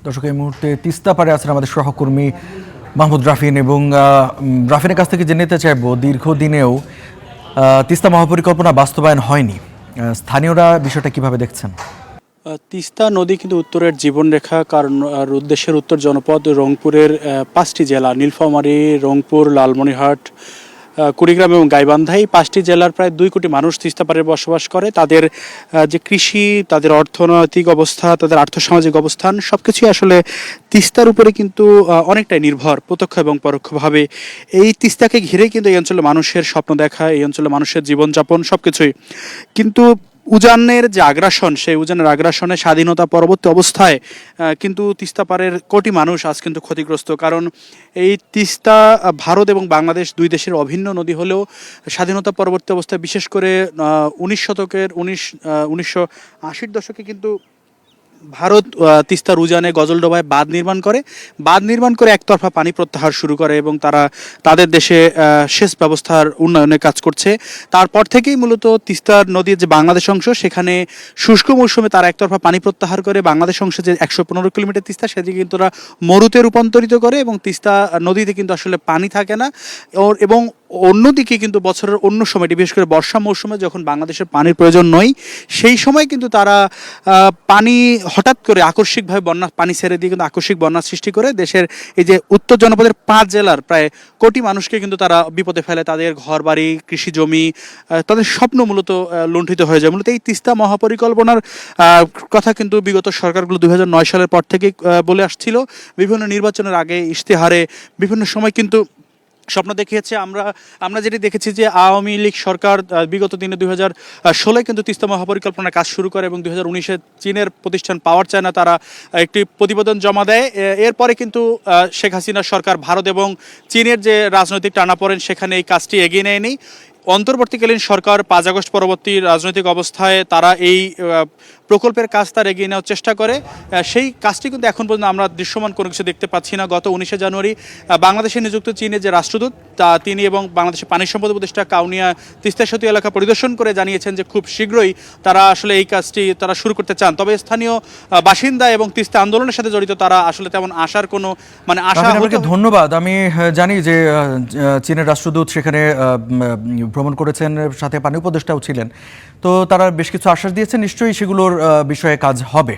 দর্শক, এই মুহূর্তে তিস্তা পারে আছেন আমাদের সহকর্মী মাহমুদ রাফিন, এবং রাফিনের কাছ থেকে জেনে নিতে চাইব, দীর্ঘদিনেও তিস্তা মহাপরিকল্পনা বাস্তবায়ন হয়নি। স্থানীয়রা বিষয়টা কিভাবে দেখছেন? তিস্তা নদী কিন্তু উত্তরের জীবনরেখা, কারণ দেশের উত্তর জনপদ রংপুরের 5টি জেলা নীলফামারী, রংপুর, লালমনিরহাট, কুড়িগ্রাম এবং গাইবান্ধা, এই 5টি জেলার প্রায় 2 কোটি মানুষ তিস্তা পাড়ে বসবাস করে। তাদের যে কৃষি, তাদের অর্থনৈতিক অবস্থা, তাদের আর্থসামাজিক অবস্থান সবকিছুই আসলে তিস্তার উপরে কিন্তু অনেকটাই নির্ভর, প্রত্যক্ষ এবং পরোক্ষভাবে। এই তিস্তাকে ঘিরে কিন্তু এই অঞ্চলের মানুষের স্বপ্ন দেখা, এই অঞ্চলের মানুষের জীবনযাপন সবকিছুই। কিন্তু উজানের যে আগ্রাসন, সেই উজানের আগ্রাসনে স্বাধীনতা পরবর্তী অবস্থায় কিন্তু তিস্তা পাড়ের কোটি মানুষ আজ কিন্তু ক্ষতিগ্রস্ত। কারণ এই তিস্তা ভারত এবং বাংলাদেশ দুই দেশের অভিন্ন নদী হলেও স্বাধীনতা পরবর্তী অবস্থায়, বিশেষ করে 1980-র দশকে কিন্তু ভারত তিস্তার উজানে গজলডোবায় বাঁধ নির্মাণ করে একতরফা পানি প্রত্যাহার শুরু করে, এবং তারা তাদের দেশে সেচ ব্যবস্থার উন্নয়নের কাজ করছে। তারপর থেকেই মূলত তিস্তার নদীর যে বাংলাদেশ অংশ, সেখানে শুষ্ক মৌসুমে তারা একতরফা পানি প্রত্যাহার করে বাংলাদেশ অংশে যে 115 কিলোমিটার তিস্তা, সেদিকে কিন্তু তারা মরুতে রূপান্তরিত করে, এবং তিস্তা নদীতে কিন্তু আসলে পানি থাকে না। এবং অন্যদিকে কিন্তু বছরের অন্য সময়টি, বিশেষ করে বর্ষা মৌসুমে যখন বাংলাদেশের পানির প্রয়োজন নয়, সেই সময় কিন্তু তারা পানি হঠাৎ করে আকস্মিকভাবে পানি ছেড়ে দিয়ে কিন্তু আকস্মিক বন্যা সৃষ্টি করে দেশের এই যে উত্তর জনপদের 5 জেলার প্রায় কোটি মানুষকে কিন্তু তারা বিপদে ফেলে। তাদের ঘরবাড়ি, কৃষি জমি, তাদের স্বপ্ন মূলত লুণ্ঠিত হয়ে যায়। মূলত এই তিস্তা মহাপরিকল্পনার কথা কিন্তু বিগত সরকারগুলো 2009 সালের পর থেকে বলে আসছিল। বিভিন্ন নির্বাচনের আগে ইশতেহারে বিভিন্ন সময় কিন্তু স্বপ্ন দেখিয়েছে। আমরা যেটি দেখেছি যে আওয়ামী লীগ সরকার বিগত দিনে 2016 কিন্তু তিস্তা মহাপরিকল্পনার কাজ শুরু করে, এবং 2019-এ চীনের প্রতিষ্ঠান পাওয়ার চায়না তারা একটি প্রতিবেদন জমা দেয়। এরপরে কিন্তু শেখ হাসিনা সরকার ভারত এবং চীনের যে রাজনৈতিক টানাপোড়েন, সেখানে এই কাজটি এগিয়ে নেয়নি। অন্তর্বর্তীকালীন সরকার 5 আগস্ট পরবর্তী রাজনৈতিক অবস্থায় তারা এই প্রকল্পের কাজ তার এগিয়ে নেওয়ার চেষ্টা করে। সেই কাজটি কিন্তু এখন পর্যন্ত আমরা দৃশ্যমান কোনো কিছু দেখতে পাচ্ছি না। গত 19শে জানুয়ারি বাংলাদেশে নিযুক্ত চীনের যে রাষ্ট্রদূত তিনি এবং বাংলাদেশের পানি সম্পদ উপদেষ্টা কাউনিয়া তিস্তা সেতু এলাকা পরিদর্শন করে জানিয়েছেন যে খুব শীঘ্রই তারা আসলে এই কাজটি তারা শুরু করতে চান। তবে স্থানীয় বাসিন্দা এবং তিস্তা আন্দোলনের সাথে জড়িত তারা আসলে তেমন আশার কোনো আশা। ধন্যবাদ। আমি জানি যে চীনের রাষ্ট্রদূত সেখানে ভ্রমণ করেছেন, সাথে পানি উপদেষ্টাও ছিলেন, তো তারা বেশ কিছু আশ্বাস দিয়েছেন, নিশ্চয়ই সেগুলোর বিষয়ে কাজ হবে।